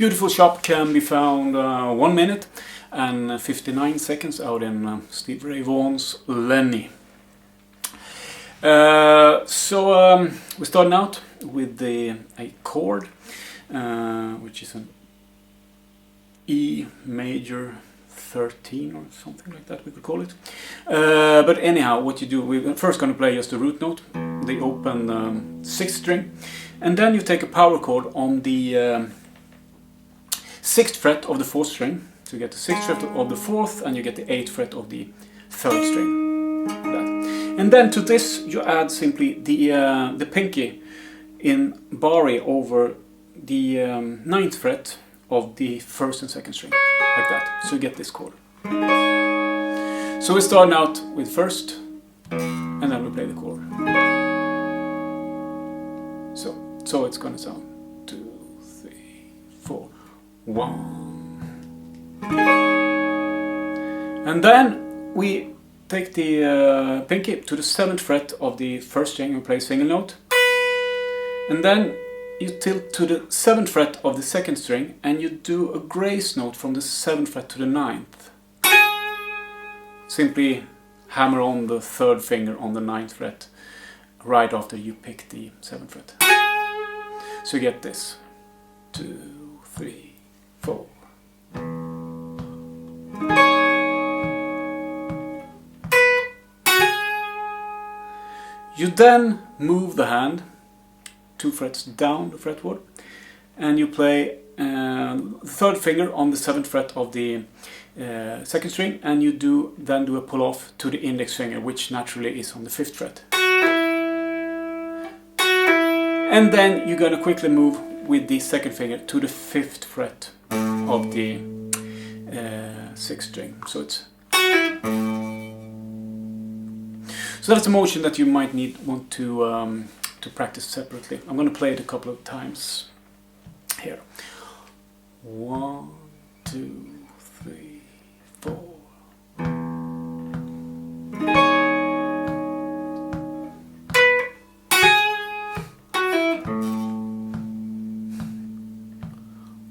beautiful chop can be found 1 minute and 59 seconds out in Stevie Vaughan's Lenny. We're starting out with a chord, which is an E major 13 or something like that we could call it. But anyhow, what you do, we're first going to play just the root note, the open 6th string, and then you take a power chord on the 6th fret of the 4th string. So you get the 6th fret of the 4th and you get the 8th fret of the 3rd string. Like that. And then to this you add simply the pinky in barre over the 9th fret of the 1st and 2nd string. Like that. So you get this chord. So we start out with 1st and then we play the chord. So it's gonna sound 2, 3, 4, 1. And then we take the pinky to the 7th fret of the 1st string and play single note. And then you tilt to the 7th fret of the 2nd string and you do a grace note from the 7th fret to the 9th. Simply hammer on the 3rd finger on the 9th fret right after you pick the 7th fret. So you get this. 2, 3, 4. You then move the hand 2 frets down the fretboard and you play the 3rd finger on the 7th fret of the 2nd string, and you then do a pull off to the index finger, which naturally is on the 5th fret. And then you're going to quickly move with the 2nd finger to the 5th fret of the 6th string. So that's a motion that you might want to practice separately. I'm going to play it a couple of times here. 1, 2, 3, 4.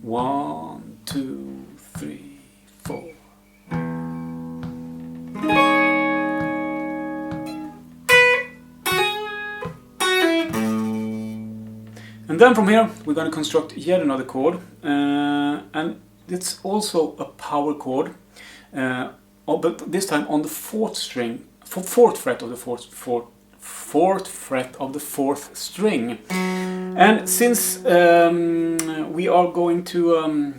One, two, three, four. And then from here we're going to construct yet another chord, and it's also a power chord, but this time on the 4th string, 4th fret of the 4th fret of the 4th string. And since we are going to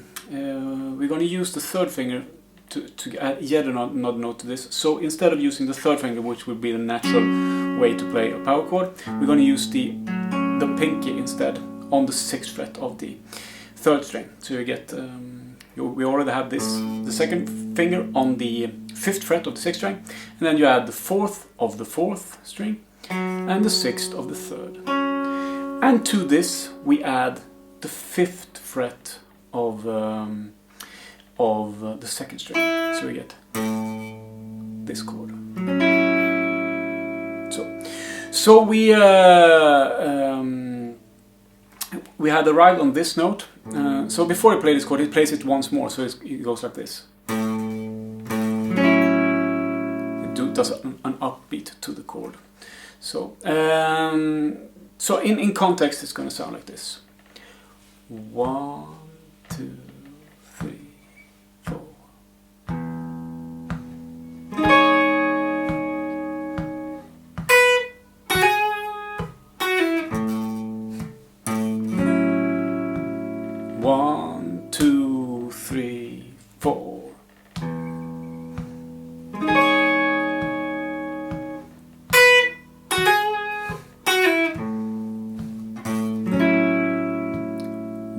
use the 3rd finger to add yet another note to this, so instead of using the 3rd finger, which would be the natural way to play a power chord, we're going to use the pinky instead on the 6th fret of the 3rd string. So you get, we already have this, the 2nd finger on the 5th fret of the 6th string, and then you add the 4th of the 4th string and the 6th of the 3rd. And to this we add the 5th fret of the 2nd string. So we get this chord. So we had arrived on this note. So before he plays this chord, he plays it once more. So it goes like this. It does an upbeat to the chord. So in context, it's going to sound like this. 1, 2, 3, 4. One, two, three, four.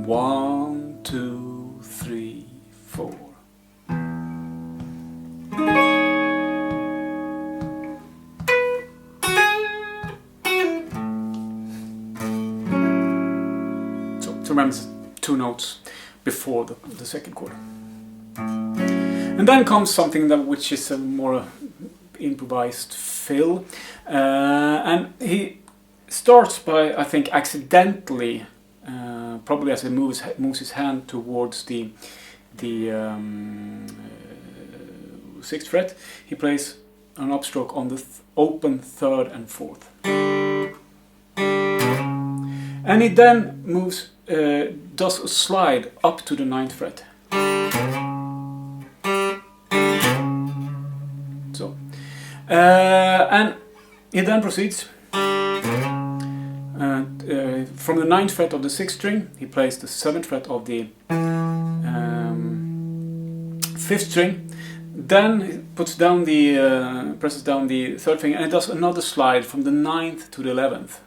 One, two, three, four. So remember, 2 notes before the 2nd chord. And then comes something which is a more improvised fill, and he starts by, I think, accidentally probably as he moves his hand towards the 6th fret, he plays an upstroke on the open 3rd and 4th. And he then moves, does a slide up to the 9th fret. So, and he then proceeds from the 9th fret of the 6th string. He plays the 7th fret of the 5th string. Then he puts down the presses down the 3rd finger, and it does another slide from the 9th to the 11th,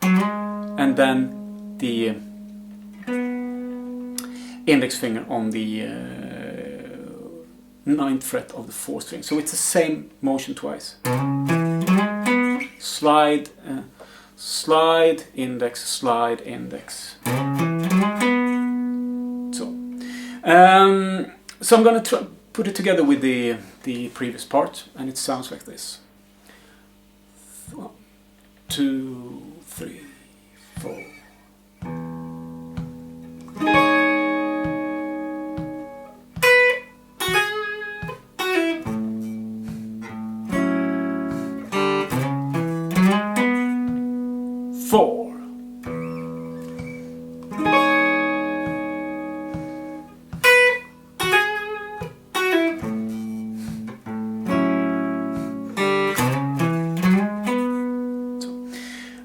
and then the index finger on the 9th fret of the 4th string. So it's the same motion twice. Slide, slide, index, slide, index. So, so I'm going to put it together with the previous part, and it sounds like this. 1, 2, 3, 4.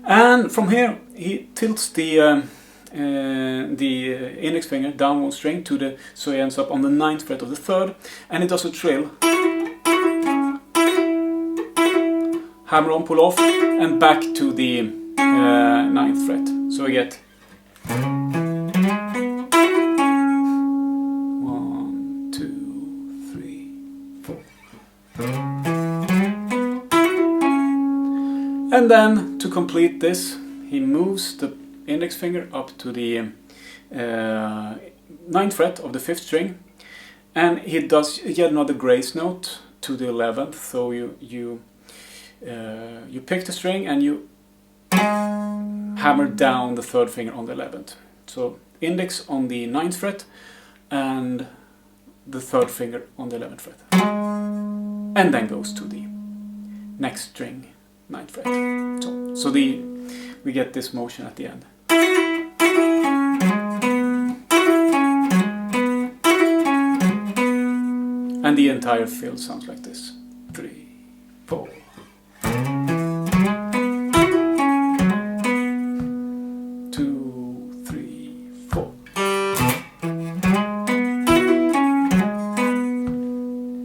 And from here he tilts the index finger down one string to the, so he ends up on the 9th fret of the 3rd, and it does a trill, hammer on, pull off, and back to the 9th fret. So we get 1, 2, 3, 4. And then, to complete this, he moves the index finger up to the 9th fret of the 5th string, and he does yet another grace note to the 11th. So you pick the string and you hammer down the 3rd finger on the 11th. So index on the 9th fret and the 3rd finger on the 11th fret, and then goes to the next string, 9th fret. So we get this motion at the end. And the entire fill sounds like this. 3, 4. 2, 3, 4.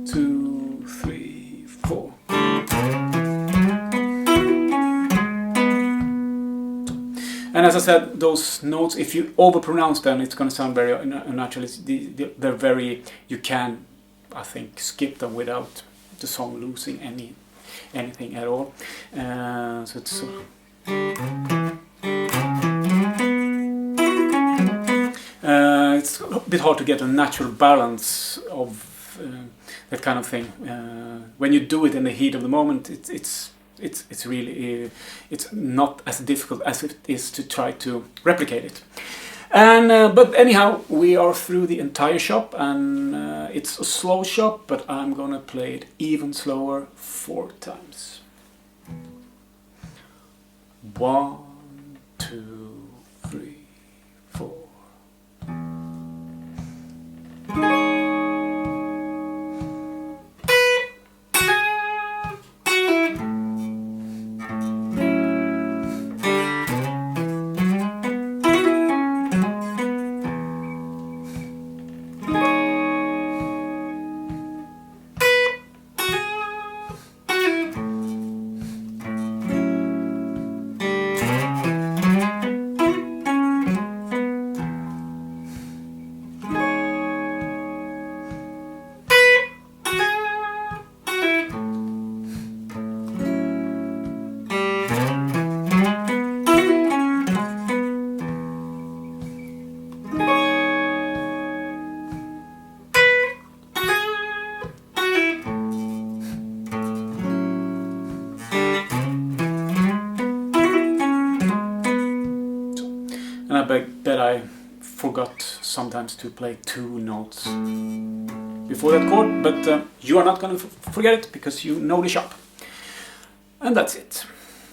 2, 3, 4. And as I said, those notes, if you overpronounce them, it's going to sound very unnatural. They're very, you can, I think, skip them without the song losing anything at all. So it's it's a bit hard to get a natural balance of that kind of thing. When you do it in the heat of the moment, it's really it's not as difficult as it is to try to replicate it. And but anyhow, we are through the entire chop, and it's a slow chop, but I'm gonna play it even slower 4 times. 1, 2, 3, 4. forgot sometimes to play 2 notes before that chord, but you are not going to forget it because you know the sharp. And that's it.